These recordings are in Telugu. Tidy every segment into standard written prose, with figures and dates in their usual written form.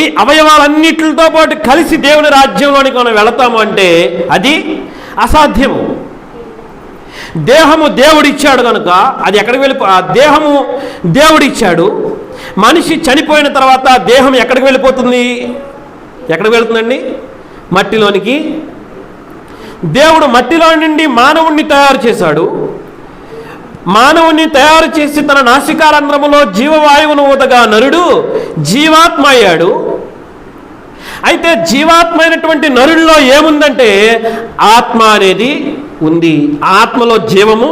ఈ అవయవాలన్నిటితో పాటు కలిసి దేవుని రాజ్యంలోనికి మనం వెళతాము అంటే అది అసాధ్యము. దేహము దేవుడిచ్చాడు కనుక అది ఎక్కడికి ఆ దేహము దేవుడిచ్చాడు. మనిషి చనిపోయిన తర్వాత దేహం ఎక్కడికి వెళ్ళిపోతుంది? ఎక్కడికి వెళుతుందండి? మట్టిలోనికి. దేవుడు మట్టిలో నుండి మానవుణ్ణి తయారు చేశాడు. మానవుణ్ణి తయారు చేసి తన నాసికారంధ్రములో జీవవాయువును ఊదగా నరుడు జీవాత్మ అయ్యాడు. అయితే జీవాత్మ అయినటువంటి నరుడిలో ఏముందంటే ఆత్మ అనేది ఉంది. ఆత్మలో జీవము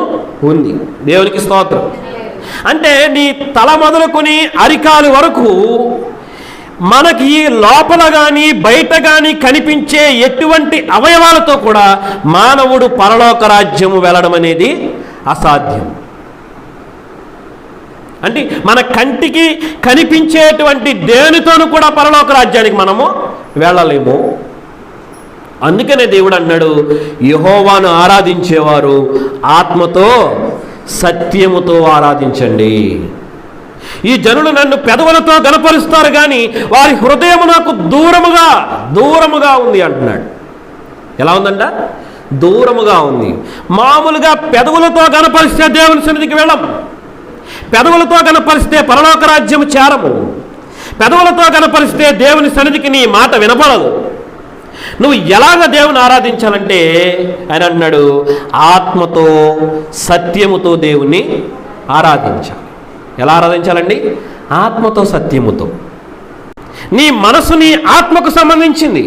ఉంది. దేవునికి స్తోత్రం. అంటే నీ తల మొదలుకొని అరికాలు వరకు మనకి లోపల కానీ బయట కానీ కనిపించే ఎటువంటి అవయవాలతో కూడా మానవుడు పరలోక రాజ్యము వెళ్ళడం అనేది అసాధ్యం. అంటే మన కంటికి కనిపించేటువంటి దేనితోనూ కూడా పరలోక రాజ్యానికి మనము వెళ్ళలేము. అందుకనే దేవుడు అన్నాడు, యెహోవాను ఆరాధించేవారు ఆత్మతో సత్యముతో ఆరాధించండి. ఈ జనులు నన్ను పెదవులతో గనపరుస్తారు కానీ వారి హృదయము నాకు దూరముగా ఉంది అంటున్నాడు. ఎలా ఉందంట? దూరముగా ఉంది. మామూలుగా పెదవులతో గనపరిస్తే దేవుని సన్నిధికి వెళ్ళం. పెదవులతో కనపరిస్తే పరలోక రాజ్యము చేరము. పెదవులతో కనపరిస్తే దేవుని సన్నిధికి నీ మాట వినపడదు. నువ్వు ఎలాగ దేవుని ఆరాధించాలంటే ఆయన అన్నాడు, ఆత్మతో సత్యముతో దేవుణ్ణి ఆరాధించాలి. ఎలా ఆరాధించాలండి? ఆత్మతో సత్యముతో. నీ మనసు నీ ఆత్మకు సంబంధించింది,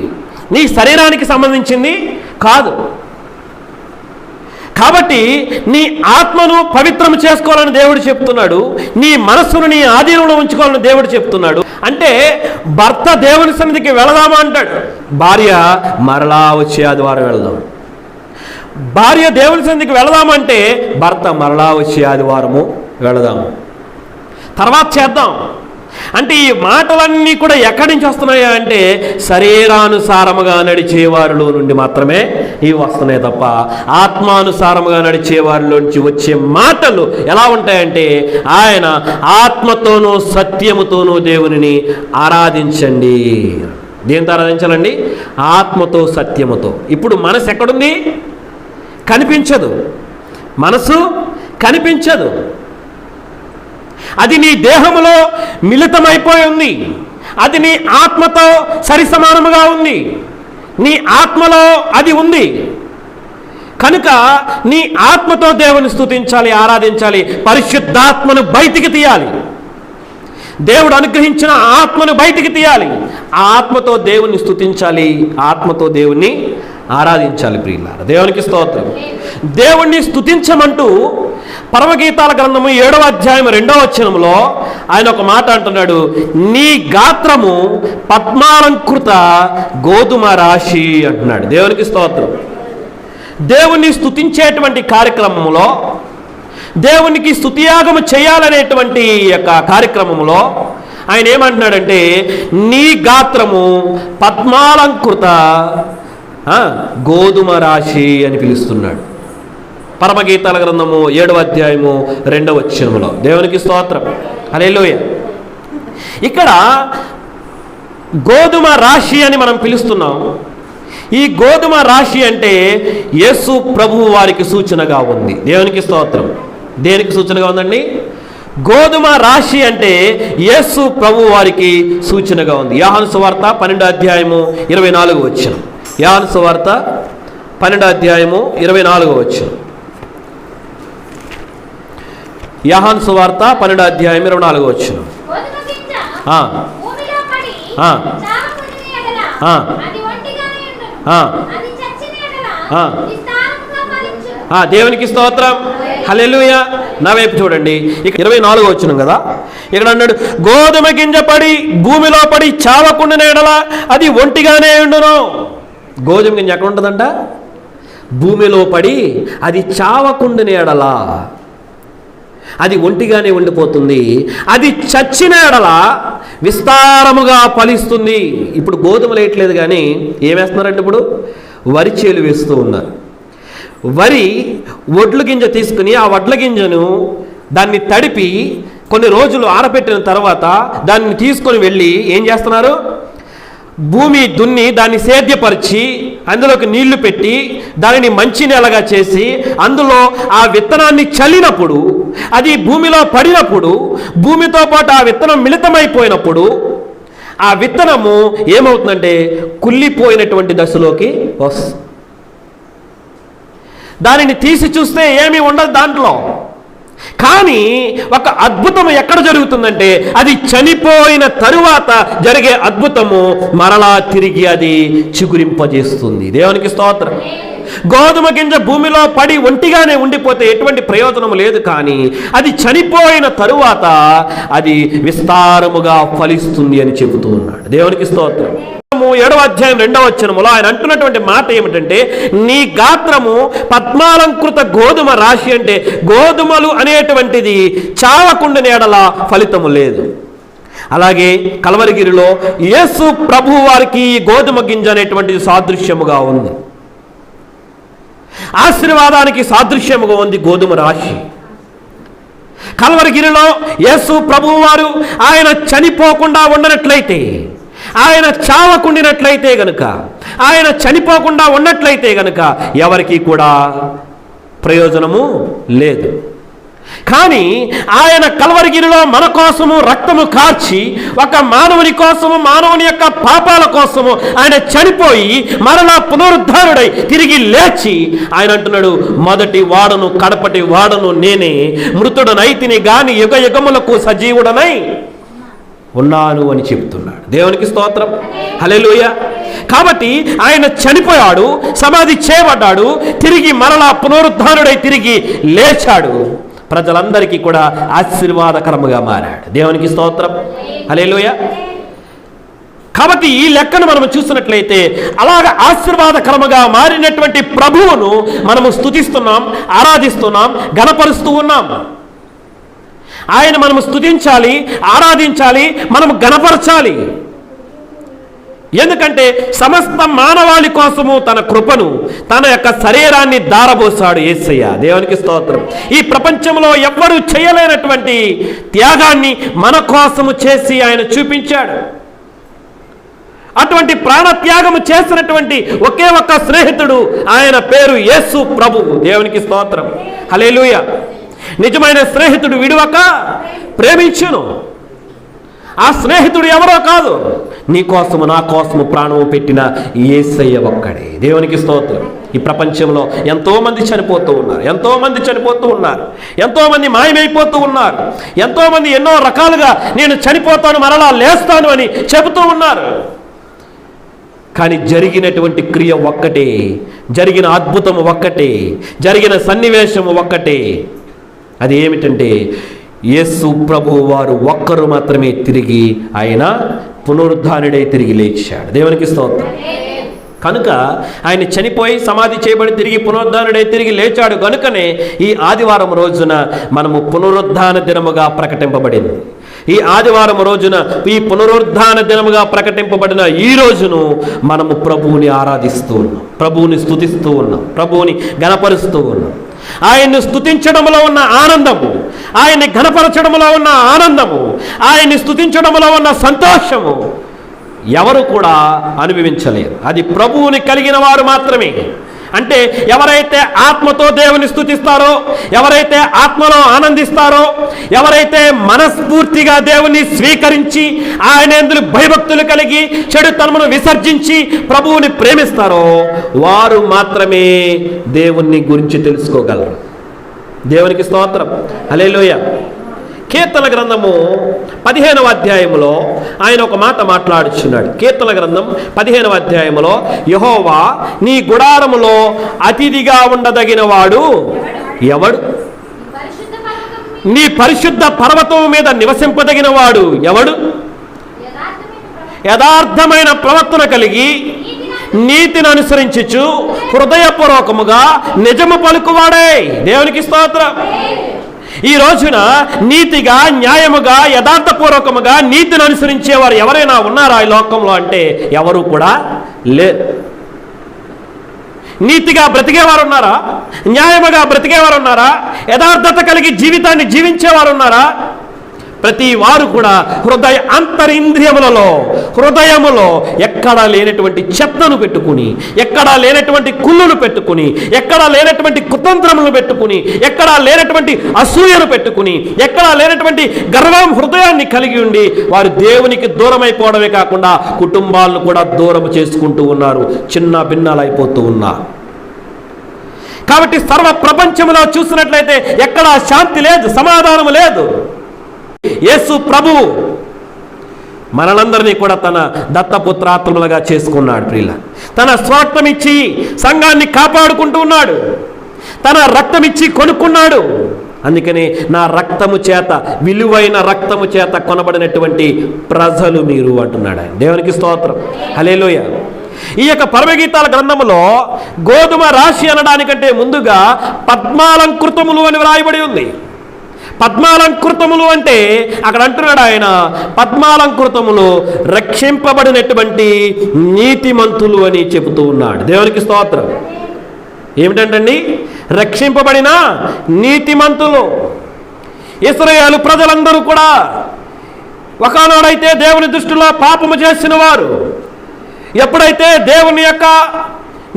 నీ శరీరానికి సంబంధించింది కాదు. కాబట్టి నీ ఆత్మను పవిత్రము చేసుకోవాలని దేవుడు చెప్తున్నాడు. నీ మనస్సును నీ ఆధీనంలో ఉంచుకోవాలని దేవుడు చెప్తున్నాడు. అంటే భర్త దేవుని సన్నిధికి వెళదామా అంటాడు, భార్య మరలా వచ్చే ఆదివారం వెళదాం. భార్య దేవుని సన్నిధికి వెళదామంటే భర్త మరలా వచ్చే ఆదివారము వెళదాం, తర్వాత చేద్దాం. అంటే ఈ మాటలన్నీ కూడా ఎక్కడి నుంచి వస్తున్నాయా అంటే శరీరానుసారముగా నడిచేవారిలో నుండి మాత్రమే ఇవి వస్తున్నాయి తప్ప ఆత్మానుసారముగా నడిచేవారిలో నుంచి వచ్చే మాటలు ఎలా ఉంటాయంటే ఆయన ఆత్మతోనూ సత్యముతోనూ దేవునిని ఆరాధించండి. దేనితో ఆరాధించాలండి? ఆత్మతో సత్యముతో. ఇప్పుడు మనసు ఎక్కడుంది? కనిపించదు. మనసు కనిపించదు. అది నీ దేహములో మిళితమైపోయి ఉంది. అది నీ ఆత్మతో సరిసమానముగా ఉంది. నీ ఆత్మలో అది ఉంది కనుక నీ ఆత్మతో దేవుని స్తుతించాలి, ఆరాధించాలి. పరిశుద్ధాత్మను బయటికి తీయాలి. దేవుడు అనుగ్రహించిన ఆత్మను బయటికి తీయాలి. ఆ ఆత్మతో దేవుని స్తుతించాలి, ఆత్మతో దేవుణ్ణి ఆరాధించాలి. ప్రియులారా, దేవునికి స్తోత్రం. దేవుణ్ణి స్తుతించమంటూ పరమగీతాల గ్రంథము 7వ అధ్యాయం 2వ వచనంలో ఆయన ఒక మాట అంటున్నాడు, నీ గాత్రము పద్మాలంకృత గోధుమ రాశి అంటున్నాడు. దేవునికి స్తోత్రం. దేవుణ్ణి స్తుతించేటువంటి కార్యక్రమంలో, దేవునికి స్తుతియాగము చేయాలనేటువంటి యొక్క కార్యక్రమంలో ఆయన ఏమంటున్నాడంటే నీ గాత్రము పద్మాలంకృత గోధుమ రాశి అని పిలుస్తున్నాడు. పరమగీతాల గ్రంథము 7వ అధ్యాయము 2వ వచనములో. దేవునికి స్తోత్రం. హల్లెలూయా. ఇక్కడ గోధుమ రాశి అని మనం పిలుస్తున్నాం. ఈ గోధుమ రాశి అంటే యేసు ప్రభువు వారికి సూచనగా ఉంది. దేవునికి స్తోత్రం. దేనికి సూచనగా ఉందండి? గోధుమ రాశి అంటే యేసు ప్రభువు వారికి సూచనగా ఉంది. యోహాను సువార్త 12వ అధ్యాయము 24వ వచనం. యోహాను సువార్త 12వ అధ్యాయము 24వ వచనం. యోహాను సువార్త 12వ అధ్యాయం 24వ వచనం. దేవునికి స్తోత్రం. హల్లెలూయా. నా వైపు చూడండి. ఇక 24వ వచనం కదా, ఇక్కడ అన్నాడు, గోధుమ గింజ పడి భూమిలో పడి చావకుండా ఎడల అది ఒంటిగానే ఉండును. గోధుమ గింజ ఎక్కడ ఉంటుందంట? భూమిలో పడి అది చావకుండా ఎడల అది ఒంటిగానే ఉండిపోతుంది. అది చచ్చిన ఎడల విస్తారముగా ఫలిస్తుంది. ఇప్పుడు గోధుమలు వేయట్లేదు కానీ ఏమేస్తున్నారంటే ఇప్పుడు వరి చేలు వేస్తూ ఉన్నారు. వరి వడ్ల గింజ తీసుకుని ఆ వడ్ల గింజను దాన్ని తడిపి కొన్ని రోజులు ఆరబెట్టిన తర్వాత దాన్ని తీసుకొని వెళ్ళి ఏం చేస్తున్నారు? భూమి దున్ని దాన్ని సేద్యపరిచి అందులోకి నీళ్లు పెట్టి దానిని మంచి నేలగా చేసి అందులో ఆ విత్తనాన్ని చల్లినప్పుడు, అది భూమిలో పడినప్పుడు, భూమితో పాటు ఆ విత్తనం మిళితమైపోయినప్పుడు ఆ విత్తనము ఏమవుతుందంటే కుళ్ళిపోయినటువంటి దశలోకి వస్తుంది. దానిని తీసి చూస్తే ఏమీ ఉండదు దాంట్లో. కానీ ఒక అద్భుతం ఎక్కడ జరుగుతుందంటే, అది చనిపోయిన తరువాత జరిగే అద్భుతము మరలా తిరిగి అది చిగురింపజేస్తుంది. దేవునికి స్తోత్రం. గోధుమ గింజ భూమిలో పడి ఒంటిగానే ఉండిపోతే ఎటువంటి ప్రయోజనం లేదు, కానీ అది చనిపోయిన తరువాత అది విస్తారముగా ఫలిస్తుంది అని చెబుతూ ఉన్నాడు. దేవునికి స్తోత్రం. 7వ అధ్యాయం 2వ వచనములో ఆయన అంటున్నటువంటి మాట ఏమిటంటే, నీ గాత్రము పద్మాలంకృత గోధుమ రాశి, అంటే గోధుమలు అనేటువంటిది చావకుండా నీడల ఫలితము లేదు. అలాగే కల్వరిగిరిలో యేసు ప్రభు వారికి ఈ గోధుమ గింజ అనేటువంటిది సాదృశ్యముగా ఉంది, ఆశీర్వాదానికి సాదృశ్యముగా ఉంది గోధుమ రాశి. కల్వరిగిరిలో యేసు ప్రభువు వారు ఆయన చనిపోకుండా ఉండనట్లయితే, ఆయన చావకుండినట్లయితే గనుక, ఆయన చనిపోకుండా ఉన్నట్లయితే గనుక ఎవరికి కూడా ప్రయోజనము లేదు. కానీ ఆయన కల్వరిగిరిలో మన కోసము రక్తము కార్చి, ఒక మానవుని కోసము, మానవుని యొక్క పాపాల కోసము ఆయన చనిపోయి మరలా పునరుద్ధారుడై తిరిగి లేచి ఆయన అంటున్నాడు, మొదటి వాడను కడపటి వాడను నేనే, మృతుడనైతిని గాని యుగ యుగములకు సజీవుడనై ఉన్నాను అని చెప్తున్నాడు. దేవునికి స్తోత్రం. హల్లెలూయా. కాబట్టి ఆయన చనిపోయాడు, సమాధి చేయబడ్డాడు, తిరిగి మరలా పునరుద్ధారుడై తిరిగి లేచాడు, ప్రజలందరికీ కూడా ఆశీర్వాదకరముగా మారాడు. దేవునికి స్తోత్రం. హల్లెలూయా. కాబట్టి ఈ లెక్కను మనం చూసినట్లయితే అలాగ ఆశీర్వాదకరముగా మారినటువంటి ప్రభువును మనము స్తుతిస్తున్నాం, ఆరాధిస్తున్నాం, గణపరుస్తూ ఉన్నాం. ఆయన మనము స్తుతించాలి, ఆరాధించాలి, మనము గణపరచాలి. ఎందుకంటే సమస్త మానవాళి కోసము తన కృపను, తన యొక్క శరీరాన్ని దారబోసాడు యేసయ్య. దేవునికి స్తోత్రం. ఈ ప్రపంచంలో ఎవ్వరూ చేయలేనటువంటి త్యాగాన్ని మన కోసము చేసి ఆయన చూపించాడు. అటువంటి ప్రాణత్యాగము చేసినటువంటి ఒకే ఒక్క స్నేహితుడు, ఆయన పేరు యేసు ప్రభువు. దేవునికి స్తోత్రం. హల్లెలూయా. నిజమైన స్నేహితుడు విడువక ప్రేమించును. ఆ స్నేహితుడు ఎవరో కాదు, నీ కోసము నా కోసము ప్రాణము పెట్టిన యేసయ్య ఒక్కడే. దేవునికి స్తోత్రం. ఈ ప్రపంచంలో ఎంతోమంది చనిపోతూ ఉన్నారు, ఎంతోమంది చనిపోతూ ఉన్నారు, ఎంతోమంది మాయమైపోతూ ఉన్నారు, ఎంతోమంది ఎన్నో రకాలుగా నేను చనిపోతాను మరలా లేస్తాను అని చెబుతూ ఉన్నారు. కానీ జరిగినటువంటి క్రియ ఒక్కటే, జరిగిన అద్భుతం ఒక్కటే, జరిగిన సన్నివేశము ఒక్కటే. అది ఏమిటంటే, యేసు ప్రభువు వారు ఒక్కరు మాత్రమే తిరిగి ఆయన పునరుద్ధానుడై తిరిగి లేచాడు. దేవునికి స్తోత్రం. కనుక ఆయన చనిపోయి సమాధి చేయబడి తిరిగి పునరుద్ధానుడై తిరిగి లేచాడు కనుకనే ఈ ఆదివారం రోజున మనము పునరుద్ధాన దినముగా ప్రకటింపబడింది. ఈ ఆదివారం రోజున, ఈ పునరుద్ధాన దినముగా ప్రకటింపబడిన ఈ రోజును మనము ప్రభువుని ఆరాధిస్తూ ఉన్నాం, ప్రభువుని స్తుతిస్తూ ఉన్నాం, ప్రభువుని గణపరుస్తూ ఉన్నాం. ఆయన్ని స్తుతించడంలో ఉన్న ఆనందము, ఆయన్ని ఘనపరచడంలో ఉన్న ఆనందము, ఆయన్ని స్తుతించడంలో ఉన్న సంతోషము ఎవరు కూడా అనుభవించలేరు. అది ప్రభువుని కలిగిన వారు మాత్రమే. అంటే ఎవరైతే ఆత్మతో దేవుని స్తుతిస్తారో, ఎవరైతే ఆత్మలో ఆనందిస్తారో, ఎవరైతే మనస్ఫూర్తిగా దేవుని స్వీకరించి ఆయన యందు భయభక్తులు కలిగి చెడుతనమును విసర్జించి ప్రభువుని ప్రేమిస్తారో వారు మాత్రమే దేవుని గురించి తెలుసుకోగలరు. దేవునికి స్తోత్రం. హల్లెలూయా. కీర్తన గ్రంథము 15వ అధ్యాయములో ఆయన ఒక మాట మాట్లాడుచున్నాడు. కీర్తన గ్రంథం 15వ అధ్యాయములో, యెహోవా నీ గుడారములో అతిథిగా ఉండదగిన వాడు ఎవడు? నీ పరిశుద్ధ పర్వతం మీద నివసింపదగిన వాడు ఎవడు? యథార్థమైన ప్రవర్తన కలిగి నీతిని అనుసరించుచు హృదయపూర్వకముగా నిజము పలుకువాడే. దేవునికి స్తోత్రం. ఈ రోజున నీతిగా, న్యాయముగా, యథార్థపూర్వకముగా నీతిని అనుసరించేవారు ఎవరైనా ఉన్నారా ఈ లోకంలో అంటే ఎవరు కూడా లేరు. నీతిగా బ్రతికేవారు ఉన్నారా? న్యాయముగా బ్రతికేవారు ఉన్నారా? యథార్థత కలిగి జీవితాన్ని జీవించేవారు ఉన్నారా? ప్రతి వారు కూడా హృదయ అంతరింద్రియములలో, హృదయములో ఎక్కడా లేనటువంటి చెత్తను పెట్టుకుని, ఎక్కడా లేనటువంటి కుళ్ళును పెట్టుకుని, ఎక్కడా లేనటువంటి కుతంత్రములను పెట్టుకుని, ఎక్కడా లేనటువంటి అసూయను పెట్టుకుని, ఎక్కడా లేనటువంటి గర్వం హృదయాన్ని కలిగి ఉండి వారు దేవునికి దూరమైపోవడమే కాకుండా కుటుంబాలను కూడా దూరం చేసుకుంటూ ఉన్నారు, చిన్న భిన్నాలైపోతూ ఉన్నారు. కాబట్టి సర్వ ప్రపంచంలో చూసినట్లయితే ఎక్కడా శాంతి లేదు, సమాధానం లేదు. యేసు ప్రభువు మనలందరినీ కూడా తన దత్తపుత్రాత్మలుగా చేసుకున్నాడు. ప్రియుల, తన స్వార్థం ఇచ్చి సంఘాన్ని కాపాడుకుంటూ ఉన్నాడు, తన రక్తం ఇచ్చి కొనుక్కున్నాడు. అందుకని నా రక్తము చేత, విలువైన రక్తము చేత కొనబడినటువంటి ప్రజలు మీరు అంటున్నాడు ఆయన. దేవునికి స్తోత్రం, హల్లెలూయా. ఈ యొక్క పరమగీతాల గ్రంథములో గోధుమ రాశి అనడానికంటే ముందుగా పద్మాలంకృతములు అని వ్రాయబడి ఉంది. పద్మాలంకృతములు అంటే అక్కడ అంటున్నాడు ఆయన, పద్మాలంకృతములు రక్షింపబడినటువంటి నీతిమంతులు అని చెబుతూ ఉన్నాడు. దేవునికి స్తోత్రం. ఏమిటంటండి? రక్షింపబడిన నీతిమంతులు. ఇశ్రాయేలు ప్రజలందరూ కూడా ఒకనాడైతే దేవుని దృష్టిలో పాపము చేసిన వారు, ఎప్పుడైతే దేవుని యొక్క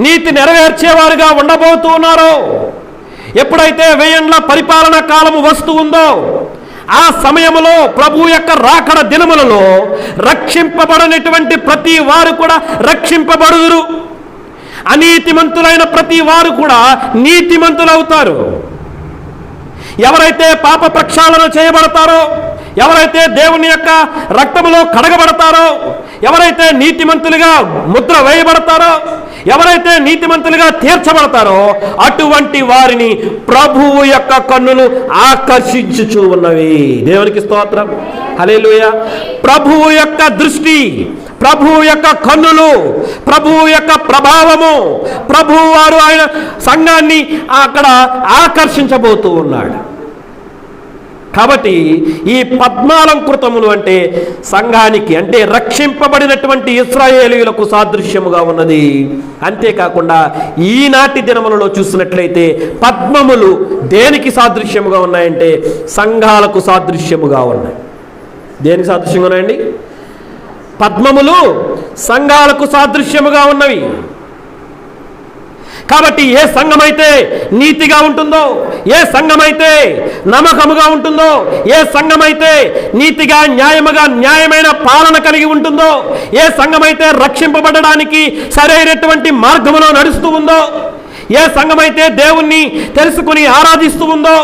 నీతి నెరవేర్చేవారుగా ఉండబోతూ ఉన్నారో, ఎప్పుడైతే 1000 ఏండ్ల పరిపాలన కాలము వస్తూ ఉందో, ఆ సమయంలో ప్రభు యొక్క రాకడ దినములలో రక్షింపబడనటువంటి ప్రతి వారు కూడా రక్షింపబడుదురు. అనీతిమంతులైన ప్రతి వారు కూడా నీతిమంతులవుతారు. ఎవరైతే పాప ప్రక్షాళన చేయబడతారో, ఎవరైతే దేవుని యొక్క రక్తములో కడగబడతారో, ఎవరైతే నీతిమంతులుగా ముద్ర వేయబడతారో, ఎవరైతే నీతిమంతులుగా తీర్చబడతారో, అటువంటి వారిని ప్రభువు యొక్క కన్నులు ఆకర్షించుచూ ఉన్నవి. దేవునికి స్తోత్రం, హల్లెలూయా. ప్రభువు యొక్క దృష్టి, ప్రభువు యొక్క కన్నులు, ప్రభువు యొక్క ప్రభావము, ప్రభువు వారు ఆయన సంఘాన్ని అక్కడ ఆకర్షించబోతూ ఉన్నాడు. కాబట్టి ఈ పద్మాలంకృతములు అంటే సంఘానికి, అంటే రక్షింపబడినటువంటి ఇశ్రాయేలీయులకు సాదృశ్యముగా ఉన్నది. అంతేకాకుండా ఈనాటి దినములలో చూసినట్లయితే పద్మములు దేనికి సాదృశ్యముగా ఉన్నాయంటే సంఘాలకు సాదృశ్యముగా ఉన్నాయి. దేనికి సాదృశ్యంగా ఉన్నాయండి? పద్మములు సంఘాలకు సాదృశ్యముగా ఉన్నవి. కాబట్టి ఏ సంఘమైతే నీతిగా ఉంటుందో, ఏ సంఘమైతే నమ్మకముగా ఉంటుందో, ఏ సంఘమైతే నీతిగా న్యాయమైన పాలన కలిగి ఉంటుందో, ఏ సంఘమైతే రక్షింపబడడానికి సరైనటువంటి మార్గములో నడుస్తూ ఉందో, ఏ సంఘమైతే దేవుణ్ణి తెలుసుకుని ఆరాధిస్తూ ఉందో,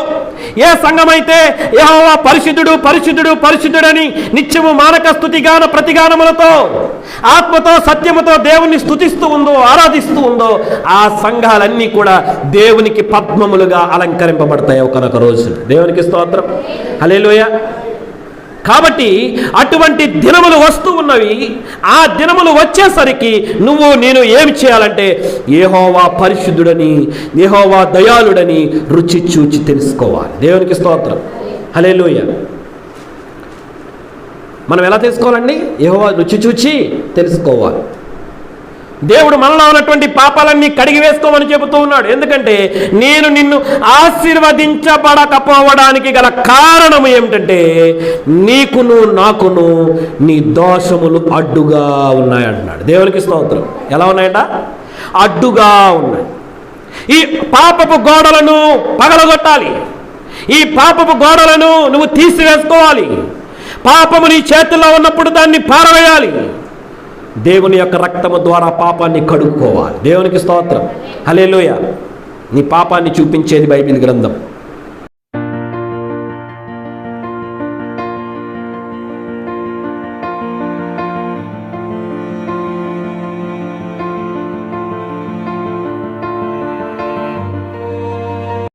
ఏ సంఘమైతే యెహోవా పరిశుద్ధుడు పరిశుద్ధుడు పరిశుద్ధుడని నిత్యము మానక స్తుతిగాన ప్రతిగానములతో ఆత్మతో సత్యముతో దేవుణ్ణి స్తుతిస్తూ ఉందో, ఆరాధిస్తూ ఉందో, ఆ సంఘాలన్నీ కూడా దేవునికి పద్మములుగా అలంకరింపబడతాయి ఒకనొక రోజు. దేవునికి స్తోత్రం, హల్లెలూయా. కాబట్టి అటువంటి దినములు వస్తూ ఉన్నవి. ఆ దినములు వచ్చేసరికి నువ్వు నేను ఏమి చేయాలంటే యెహోవా పరిశుద్ధుడని, యెహోవా దయాళుడని రుచి చూచి తెలుసుకోవాలి. దేవునికి స్తోత్రం, హల్లెలూయా. మనం ఎలా తెలుసుకోవాలండి? యెహోవా రుచి చూచి తెలుసుకోవాలి. దేవుడు మనలో ఉన్నటువంటి పాపాలన్నీ కడిగి వేసుకోమని చెబుతూ ఉన్నాడు. ఎందుకంటే నేను నిన్ను ఆశీర్వదించబడకపోవడానికి గల కారణం ఏమిటంటే నీకును నాకును నీ దోషములు అడ్డుగా ఉన్నాయంటున్నాడు. దేవునికి స్తోత్రం. ఎలా ఉన్నాయంట? అడ్డుగా ఉన్నాయి. ఈ పాపపు గోడలను పగలగొట్టాలి. ఈ పాపపు గోడలను నువ్వు తీసివేసుకోవాలి. పాపము నీ చేతుల్లో ఉన్నప్పుడు దాన్ని పారవేయాలి. దేవుని యొక్క రక్తము ద్వారా పాపాన్ని కడుక్కోవాలి. దేవునికి స్తోత్రం, హల్లెలూయా. నీ పాపాన్ని చూపించేది బైబిల్ గ్రంథం.